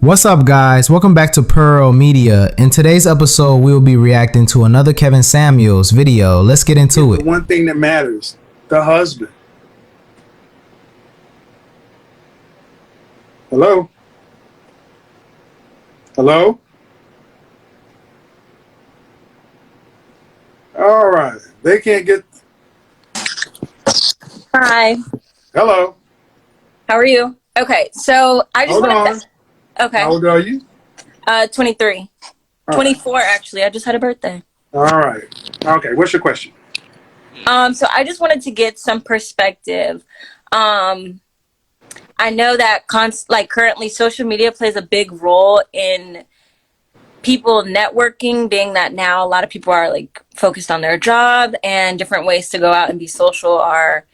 What's up, guys? Welcome back to Pearl Media. In today's episode, we'll be reacting to another Kevin Samuels video. Let's get into it. The one thing that matters, the husband. Hello? Hello? All right. They can't get... Hi. Hello? How are you? Okay, so I just Hold on. Okay. How old are you? 23. All 24, right. actually. I just had a birthday. All right. Okay, what's your question? So I just wanted to get some perspective. I know that currently social media plays a big role in people networking, being that now a lot of people are like focused on their job and different ways to go out and be social are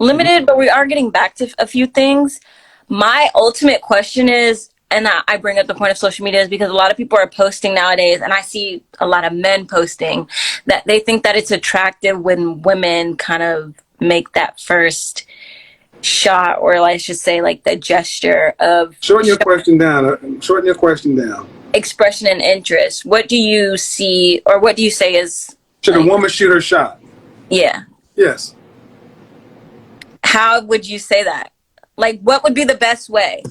limited, but we are getting back to a few things. My ultimate question is, and I bring up the point of social media, is because a lot of people are posting nowadays, and I see a lot of men posting that they think that it's attractive when women kind of make that first shot, or let's just say like the gesture of Shorten your question down. Shorten your question down. expression and interest. What do you see, or what do you say is... Should a woman shoot her shot? Yeah. Yes. How would you say that? Like, what would be the best way?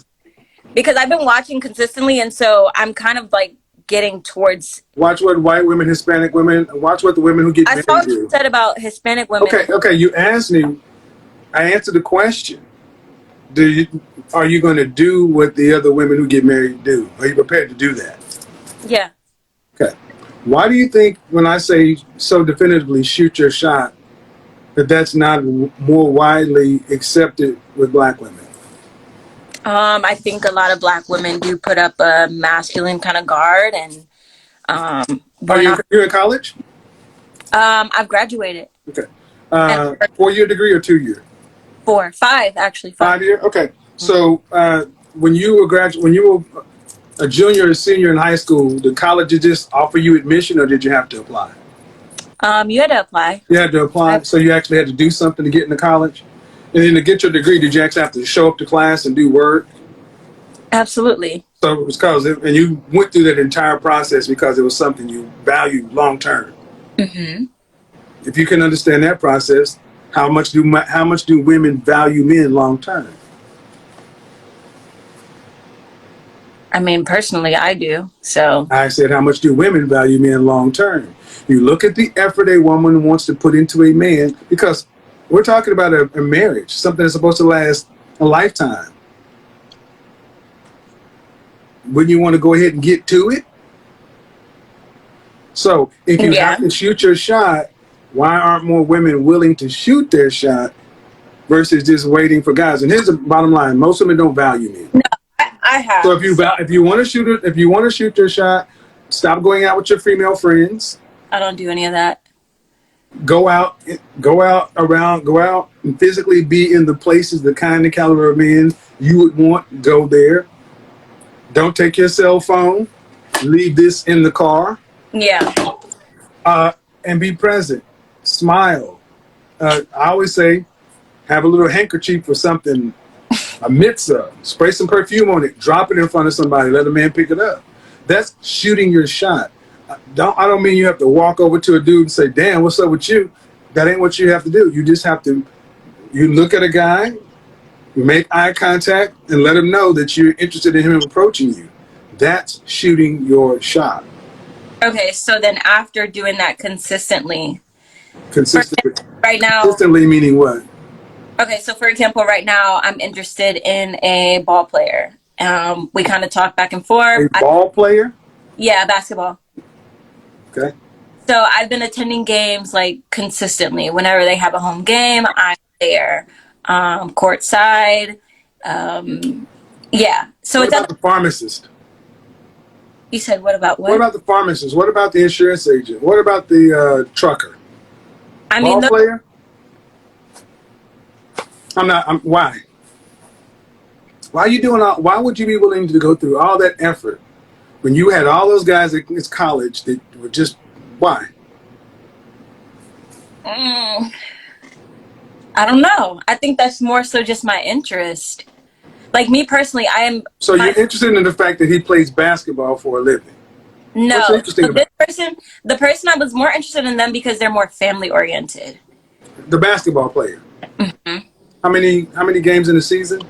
Because I've been watching consistently, and so I'm kind of like getting towards... Watch what white women, Hispanic women, watch what the women who get I married saw what do. you said about Hispanic women. Okay, you asked me, I answered the question. Are you going to do what the other women who get married do? Are you prepared to do that? Yeah. Okay. Why do you think when I say so definitively shoot your shot, that's not more widely accepted with black women? I think a lot of black women do put up a masculine kind of guard, and You're in college? I've graduated. Okay. And 4-year degree or 2-year? 4, 5 actually. 5-year? Okay. So when you were a junior or senior in high school, did colleges just offer you admission, or did you have to apply? You had to apply. You had to apply, so you actually had to do something to get into college? And then to get your degree, did you actually have to show up to class and do work? Absolutely. So it was and you went through that entire process because it was something you valued long term. Mm-hmm. If you can understand that process, how much do women value men long term? I mean, personally, I do. So I said, how much do women value men long term? You look at the effort a woman wants to put into a man, because we're talking about a marriage, something that's supposed to last a lifetime. Wouldn't you want to go ahead and get to it? So if you have to shoot your shot, why aren't more women willing to shoot their shot versus just waiting for guys? And here's the bottom line: most women don't value men. No, I have. So if you want to shoot it, if you want to shoot your shot, stop going out with your female friends. I don't do any of that. Go out and physically be in the places, the kind of caliber of men you would want. Go there. Don't take your cell phone. Leave this in the car. Yeah. And be present. Smile. I always say, have a little handkerchief or something, a mitzvah. Spray some perfume on it. Drop it in front of somebody. Let a man pick it up. That's shooting your shot. I don't mean you have to walk over to a dude and say, damn, what's up with you? That ain't what you have to do. You just have to, you look at a guy, you make eye contact, and let him know that you're interested in him approaching you. That's shooting your shot. Okay, so then after doing that consistently. Right now. Consistently meaning what? Okay, so for example, right now I'm interested in a ball player. We kind of talk back and forth. A ball player? Yeah, basketball. Okay. So I've been attending games like consistently. Whenever they have a home game, I'm there. Courtside. Yeah. So what about the pharmacist? You said what about what? What about the pharmacist? What about the insurance agent? What about the trucker? I mean, ball player? Why? Why are you doing why would you be willing to go through all that effort when you had all those guys at college that were just, why? I don't know. I think that's more so just my interest. Like me personally, I am. So you're interested in the fact that he plays basketball for a living? No. What's interesting about the person I was more interested in them because they're more family oriented. the basketball player? Mm-hmm. How many games in the season?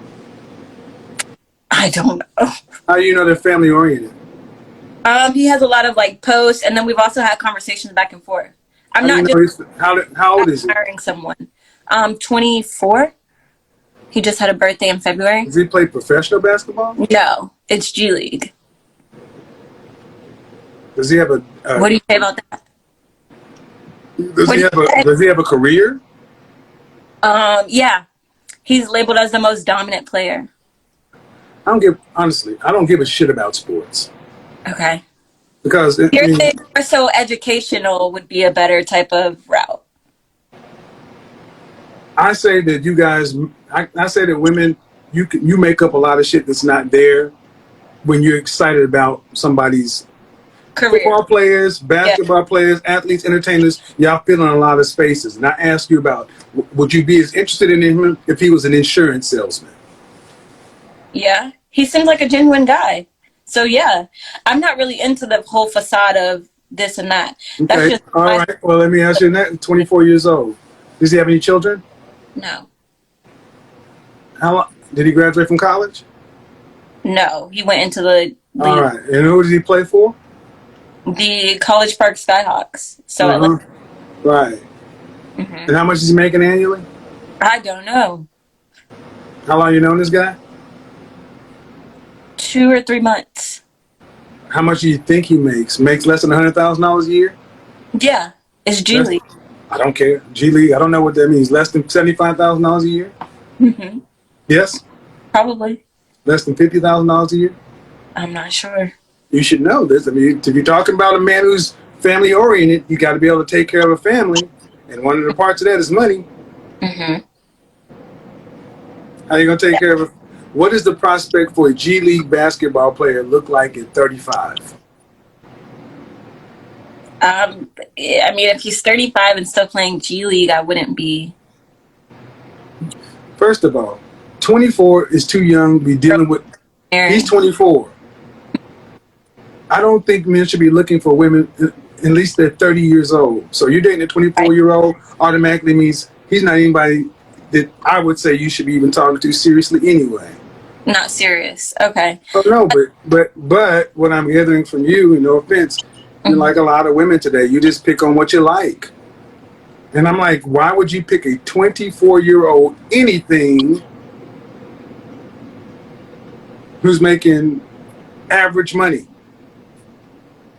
I don't know. How do you know they're family oriented? He has a lot of like posts, and then we've also had conversations back and forth. I'm not just how old is he? hiring someone. 24. He just had a birthday in February. Does he play professional basketball? No, it's G League. Does he have a? What do you say about that? Does he have a career? Yeah, he's labeled as the most dominant player. I don't give a shit about sports. Okay. Because You're saying more so educational would be a better type of route. I say that you guys, I say that women, you make up a lot of shit that's not there when you're excited about somebody's career. Football players, basketball players, athletes, entertainers. Y'all fill in a lot of spaces. And I ask you about, would you be as interested in him if he was an insurance salesman? Yeah, he seems like a genuine guy. So yeah, I'm not really into the whole facade of this and that. Okay. That's just all right. Well, let me ask you that. 24 years old. Does he have any children? No. How long did he graduate from college? No, he went into the league. All right. And who did he play for? The College Park Skyhawks. So right. Mm-hmm. And how much is he making annually? I don't know. How long you known this guy? 2 or 3 months. How much do you think he makes? Makes less than $100,000 a year? Yeah, it's G League. I don't care. G League. I don't know what that means. Less than $75,000 a year? Mm-hmm. Yes. Probably. Less than $50,000 a year? I'm not sure. You should know this. I mean, if you're talking about a man who's family oriented, you got to be able to take care of a family, and one of the parts of that is money. Mm-hmm. How are you gonna take care of it? What does the prospect for a G League basketball player look like at 35? I mean, if he's 35 and still playing G League, I wouldn't be. First of all, 24 is too young to be dealing with. He's 24. I don't think men should be looking for women at least they're 30 years old. So you're dating a 24-year-old automatically means he's not anybody that I would say you should be even talking to seriously anyway. Not serious. Okay. Oh no, but what I'm gathering from you, and no offense, you're like a lot of women today. You just pick on what you like. And I'm like, why would you pick a 24-year-old anything who's making average money?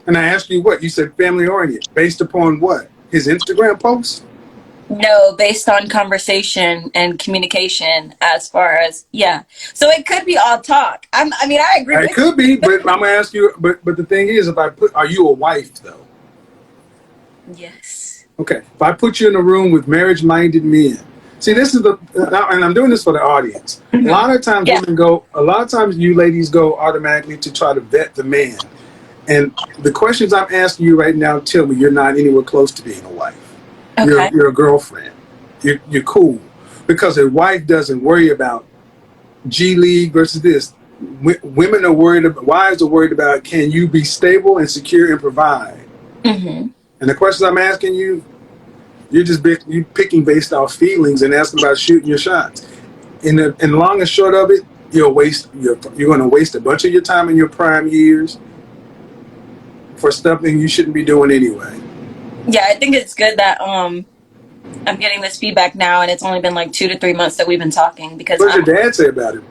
And I asked you what? You said family oriented. Based upon what? His Instagram posts? No, based on conversation and communication as far as, yeah. So it could be all talk. I agree with you. It could be, but I'm going to ask you, but the thing is, are you a wife though? Yes. Okay. If I put you in a room with marriage-minded men, see, this is and I'm doing this for the audience. Mm-hmm. A lot of times you ladies go automatically to try to vet the man. And the questions I'm asking you right now tell me you're not anywhere close to being a wife. Okay. You're a girlfriend. You're cool. Because a wife doesn't worry about G League versus this. Women are worried about, wives are worried about, can you be stable and secure and provide? Mm-hmm. And the questions I'm asking you, you're picking based off feelings and asking about shooting your shots. And the long and short of it, you're going to waste a bunch of your time in your prime years for something you shouldn't be doing anyway. Yeah, I think it's good that I'm getting this feedback now, and it's only been like 2 to 3 months that we've been talking. Because what does your dad say about it?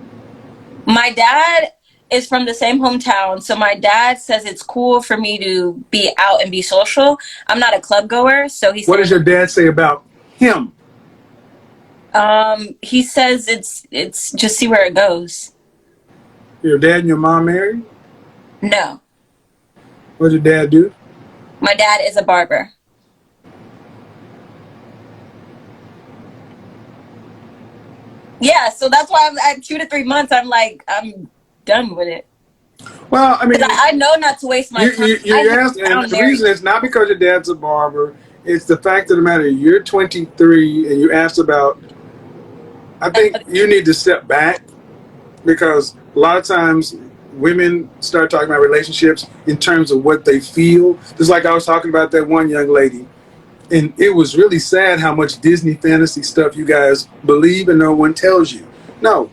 My dad is from the same hometown, so my dad says it's cool for me to be out and be social. I'm not a club goer, so he. What does your dad say about him? He says it's just see where it goes. Your dad and your mom married? No. What did your dad do? My dad is a barber. Yeah, so that's why I'm at 2 to 3 months. I'm done with it. Well, I mean, I know not to waste my time. And the reason is not because your dad's a barber. It's the fact of the matter. You're 23 and you asked about. I think you need to step back because a lot of times women start talking about relationships in terms of what they feel. Just like I was talking about that one young lady. And it was really sad how much Disney fantasy stuff you guys believe and no one tells you. No,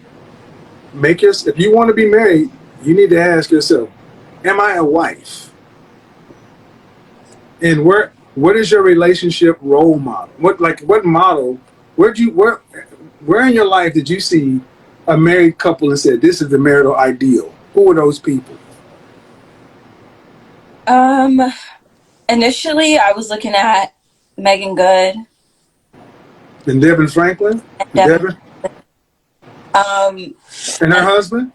if you want to be married, you need to ask yourself, am I a wife? And what is your relationship role model? What model? Where in your life did you see a married couple and said this is the marital ideal? Who were those people? Initially I was looking at Megan Good And Devin Franklin? and Devin. And her husband?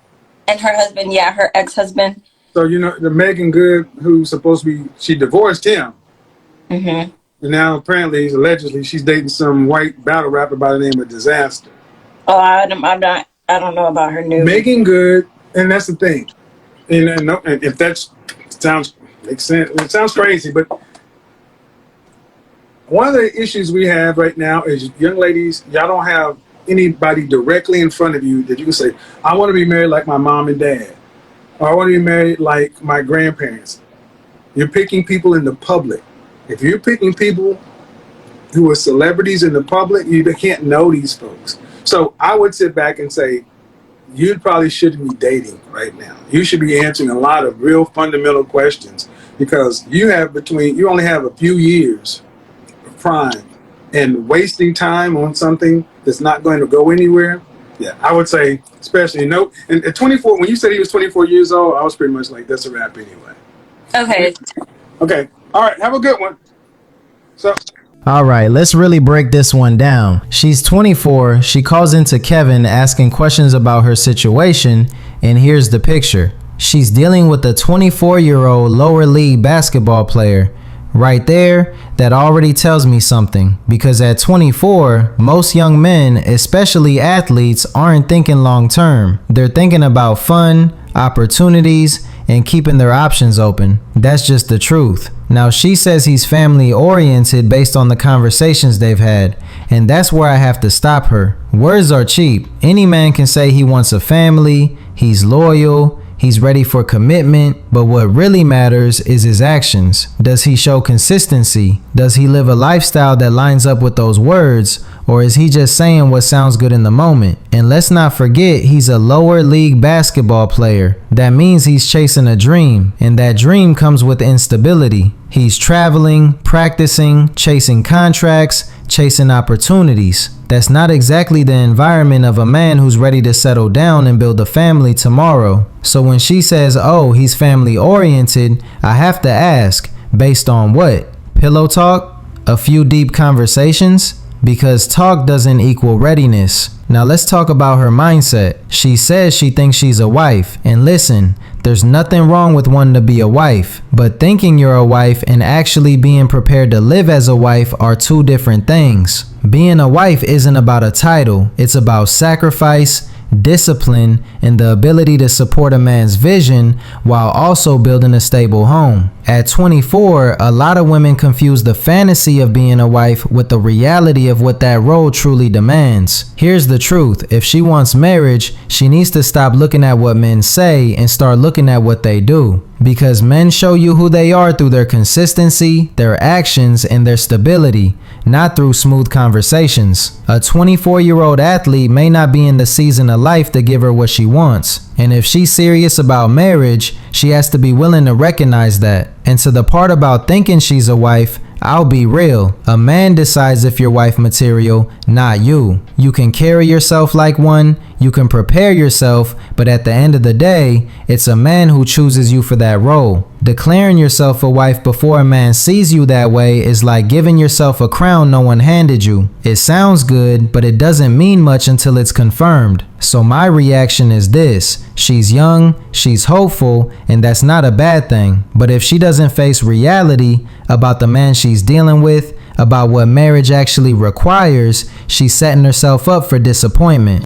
And her husband, yeah, her ex-husband. So, the Megan Good, who's supposed to be, she divorced him. Mm-hmm. And now apparently, allegedly, she's dating some white battle rapper by the name of Disaster. Oh, I don't know about her new. Megan Good, and that's the thing. And if that makes sense, it sounds crazy, but one of the issues we have right now is young ladies, y'all don't have anybody directly in front of you that you can say, I want to be married like my mom and dad, or I want to be married like my grandparents. You're picking people in the public. If you're picking people who are celebrities in the public, you can't know these folks. So I would sit back and say, you probably shouldn't be dating right now. You should be answering a lot of real fundamental questions, because you only have a few years of prime, and wasting time on something that's not going to go anywhere. Yeah, I would say, especially, and at 24, when you said he was 24 years old, I was pretty much like, that's a wrap anyway. Okay. All right. Have a good one. Alright, let's really break this one down. She's 24, she calls into Kevin asking questions about her situation, and here's the picture. She's dealing with a 24-year-old lower league basketball player. Right there, that already tells me something, because at 24, most young men, especially athletes, aren't thinking long term. They're thinking about fun, opportunities, and keeping their options open. That's just the truth. Now, she says he's family oriented based on the conversations they've had, and that's where I have to stop her. Words are cheap. Any man can say he wants a family, he's loyal, he's ready for commitment, but what really matters is his actions. Does he show consistency? Does he live a lifestyle that lines up with those words? Or is he just saying what sounds good in the moment? And let's not forget, he's a lower league basketball player. That means he's chasing a dream, and that dream comes with instability. He's traveling, practicing, chasing contracts, chasing opportunities. That's not exactly the environment of a man who's ready to settle down and build a family tomorrow. So when she says, oh, he's family oriented, I have to ask, based on what? Pillow talk? A few deep conversations? Because talk doesn't equal readiness. Now let's talk about her mindset. She says she thinks she's a wife. And listen, there's nothing wrong with wanting to be a wife, but thinking you're a wife and actually being prepared to live as a wife are two different things. Being a wife isn't about a title. It's about sacrifice, discipline, and the ability to support a man's vision while also building a stable home. At 24, a lot of women confuse the fantasy of being a wife with the reality of what that role truly demands. Here's the truth. If she wants marriage, she needs to stop looking at what men say and start looking at what they do. Because men show you who they are through their consistency, their actions, and their stability, not through smooth conversations. A 24-year-old athlete may not be in the season of life to give her what she wants. And if she's serious about marriage, she has to be willing to recognize that. And to the part about thinking she's a wife, I'll be real. A man decides if you're wife material, not you. You can carry yourself like one, you can prepare yourself, but at the end of the day, it's a man who chooses you for that role. Declaring yourself a wife before a man sees you that way is like giving yourself a crown no one handed you. It sounds good, but it doesn't mean much until it's confirmed. So my reaction is this: she's young, she's hopeful, and that's not a bad thing. But if she doesn't face reality about the man she's dealing with, about what marriage actually requires, she's setting herself up for disappointment.